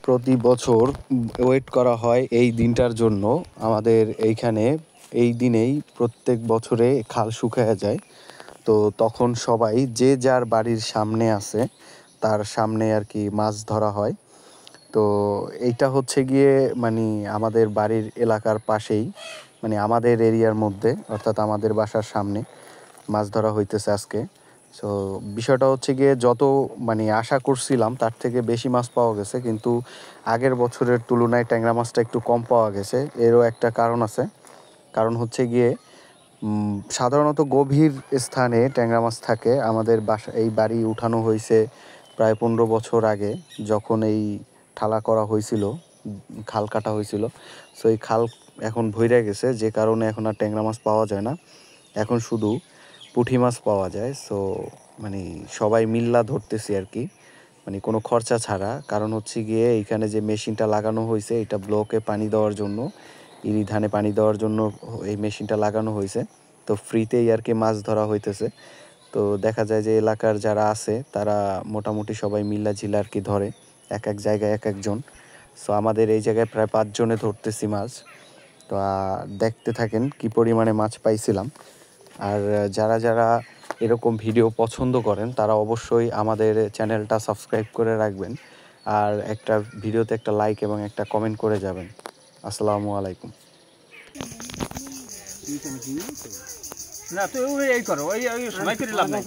প্রতি বছর ওয়েট করা হয় এই দিনটার জন্য। আমাদের এইখানে এই দিনেই প্রত্যেক বছরে খাল শুকায়া যায়। তো তখন সবাই যে যার বাড়ির সামনে আছে তার সামনে আর কি মাছ ধরা হয়। তো এইটা হচ্ছে গিয়ে মানে আমাদের বাড়ির এলাকার পাশেই, মানে আমাদের এরিয়ার মধ্যে, অর্থাৎ আমাদের বাসার সামনে মাছ ধরা হইতেছে আজকে। সো বিষয়টা হচ্ছে গিয়ে যত মানে আশা করছিলাম তার থেকে বেশি মাছ পাওয়া গেছে, কিন্তু আগের বছরের তুলনায় ট্যাংরা মাছটা একটু কম পাওয়া গেছে। এরও একটা কারণ আছে। কারণ হচ্ছে গিয়ে সাধারণত গভীর স্থানে ট্যাংরা মাছ থাকে। আমাদের বাসা এই বাড়ি উঠানো হয়েছে প্রায় 15 বছর আগে, যখন এই ঠালা করা হয়েছিল, খাল কাটা হয়েছিল। সো এই খাল এখন ভইরা গেছে, যে কারণে এখন আর ট্যাংরা মাছ পাওয়া যায় না, এখন শুধু পুঁটি মাছ পাওয়া যায়। সো মানে সবাই মিল্লা ধরতেছি আর কি, মানে কোনো খরচা ছাড়া। কারণ হচ্ছে গিয়ে এইখানে যে মেশিনটা লাগানো হয়েছে এটা ব্লকে পানি দেওয়ার জন্য, ইরি ধানে পানি দেওয়ার জন্য এই মেশিনটা লাগানো হয়েছে। তো ফ্রিতেই আর কি মাছ ধরা হইতেছে। তো দেখা যায় যে এলাকার যারা আছে তারা মোটামুটি সবাই মিল্লা ঝিলা আর কি ধরে, এক এক জায়গায় এক একজন। সো আমাদের এই জায়গায় প্রায় 5 জনে ধরতেছি মাছ। তো দেখতে থাকেন কি পরিমাণে মাছ পাইছিলাম। আর যারা যারা এরকম ভিডিও পছন্দ করেন তারা অবশ্যই আমাদের চ্যানেলটা সাবস্ক্রাইব করে রাখবেন, আর একটা ভিডিওতে একটা লাইক এবং একটা কমেন্ট করে যাবেন। আসসালামু আলাইকুম। না তো এই করো, ওই ওই সময় করে লাভ নাই,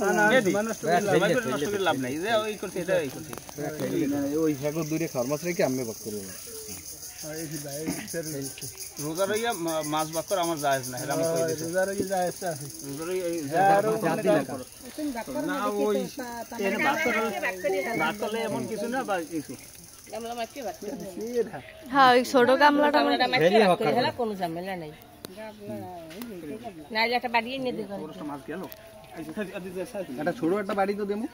সময় করে নষ্ট করে লাভ নাই। যে ওই করছে এটা এই করছে ওই সাগর দূরে খাওয়ার মাছ রেখে আমি বাক করবো। রোজা রইয়া মাছ বাক করা আমার জায়েজ না, আমি কই দিছি রোজা রইয়া জায়েজ আছে। রোজা রইয়া না ওই এনে বাক করলে এমন কিছু না, বা কিছু গামলা মাইকে বাক করে। হ্যাঁ ওই ছোট গামলাটা মাইকে বাক করে হলা কোনো ঝামেলা নাই। না একটা বাড়ি এনে দিও, মাছ গেল একটা ছোট একটা বাড়ি তো দেবো,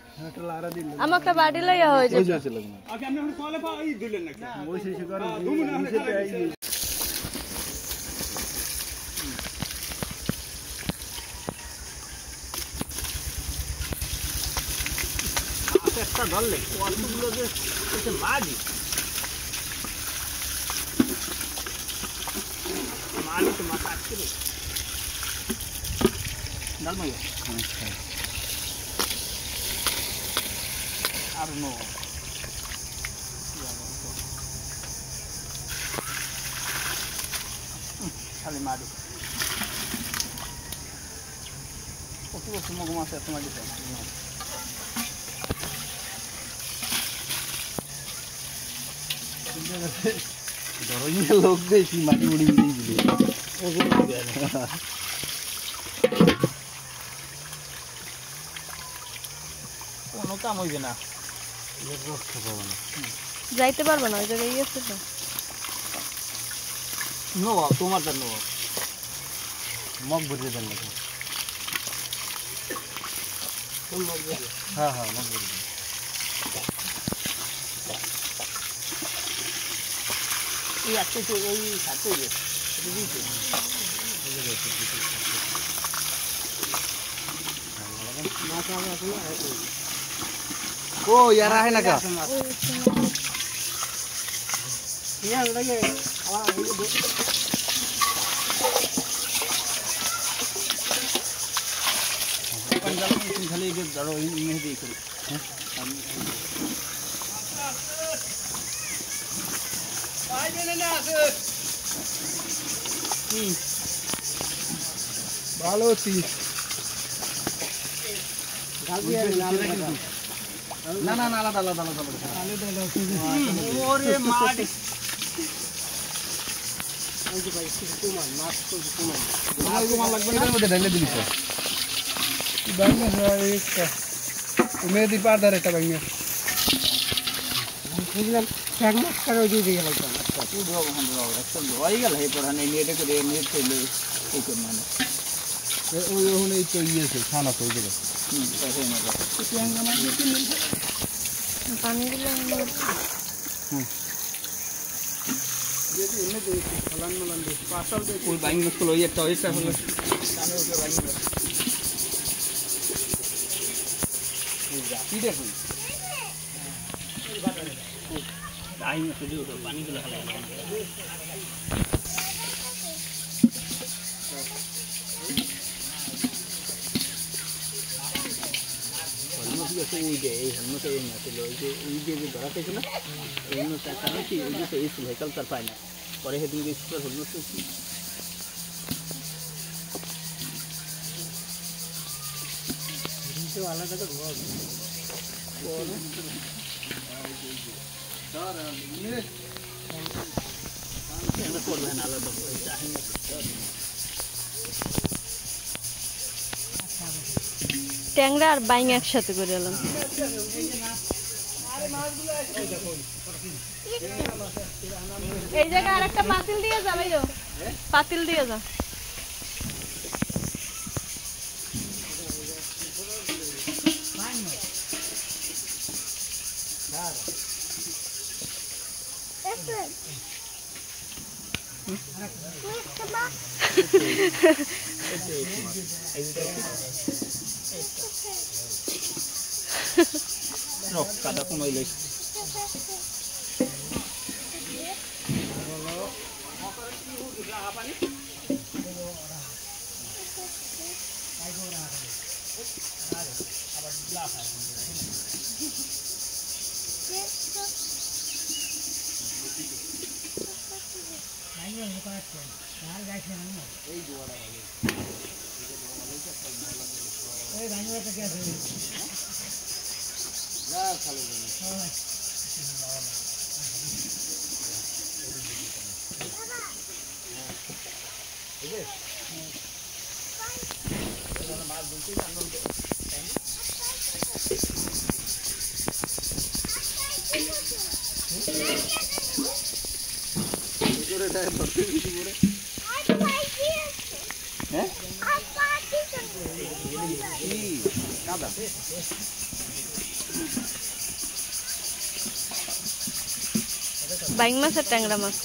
আমার একটা বাড়ি লইয়া হয়ে যাবে। আগে আপনি এখন কলে পা এই দিলেন নাকি ওই শেষে করে একটা ধরলে কতগুলো যে মাঝি মালি তো মাছ আটকে রে ডাল মাইয়া আর নো খালি মারি কত বছর মগো মাছ এত মারি লোক দেখি মাটি মুড়ি মিলিয়ে দিলে কোনো কাম হইবে না, যাইতে পারবে না ওই জায়গায় গেছে তো। নো তোমার জন্য মগ ভরিয়ে দেন নাকি? হ্যাঁ হ্যাঁ মগ ভরিয়ে দেন। এই আজকে তো ওই সাথে ও यार आहे ना का यार लगे पंजाब में खाली एक जड़ो में देख ভালো আছি। না না না আলাদা আলাদা আলাদা ওরে মাটি মেহেদি পাড়ার একটা ভাঙিয়ে বুঝলাম এক মাস করে ওই দিয়ে গেল তো হয়ে গেল এই পড়ানে নেটে করে নেট চলে এই করে মানে ওই ওখানে তো ইয়েছে খানা তো ওই জায়গায় পানি দিলে ওই বাইং মুশকিল ওই একটা হলো কি দেখুন টাইম শুধু পানিগুলো হালা ওই যে এই হেলমেটে এই ছিল ওই যে ধরা পেয়েছে না এই হেলমেটটা কারণ কি ওই যে এই ভেহিকাল তার পায় না পরে হেদিন গেছি হেলমেট আলাদা করে করবেন আলাদা ট্যাংরা আর বাইং একসাথে করে এলাম। এই জায়গায় আর একটা পাতিল দিয়ে যা ভাইও, পাতিল দিয়ে যা। কাদা কমাইলে বাইং মাছ আর ট্যাংরা মাছ।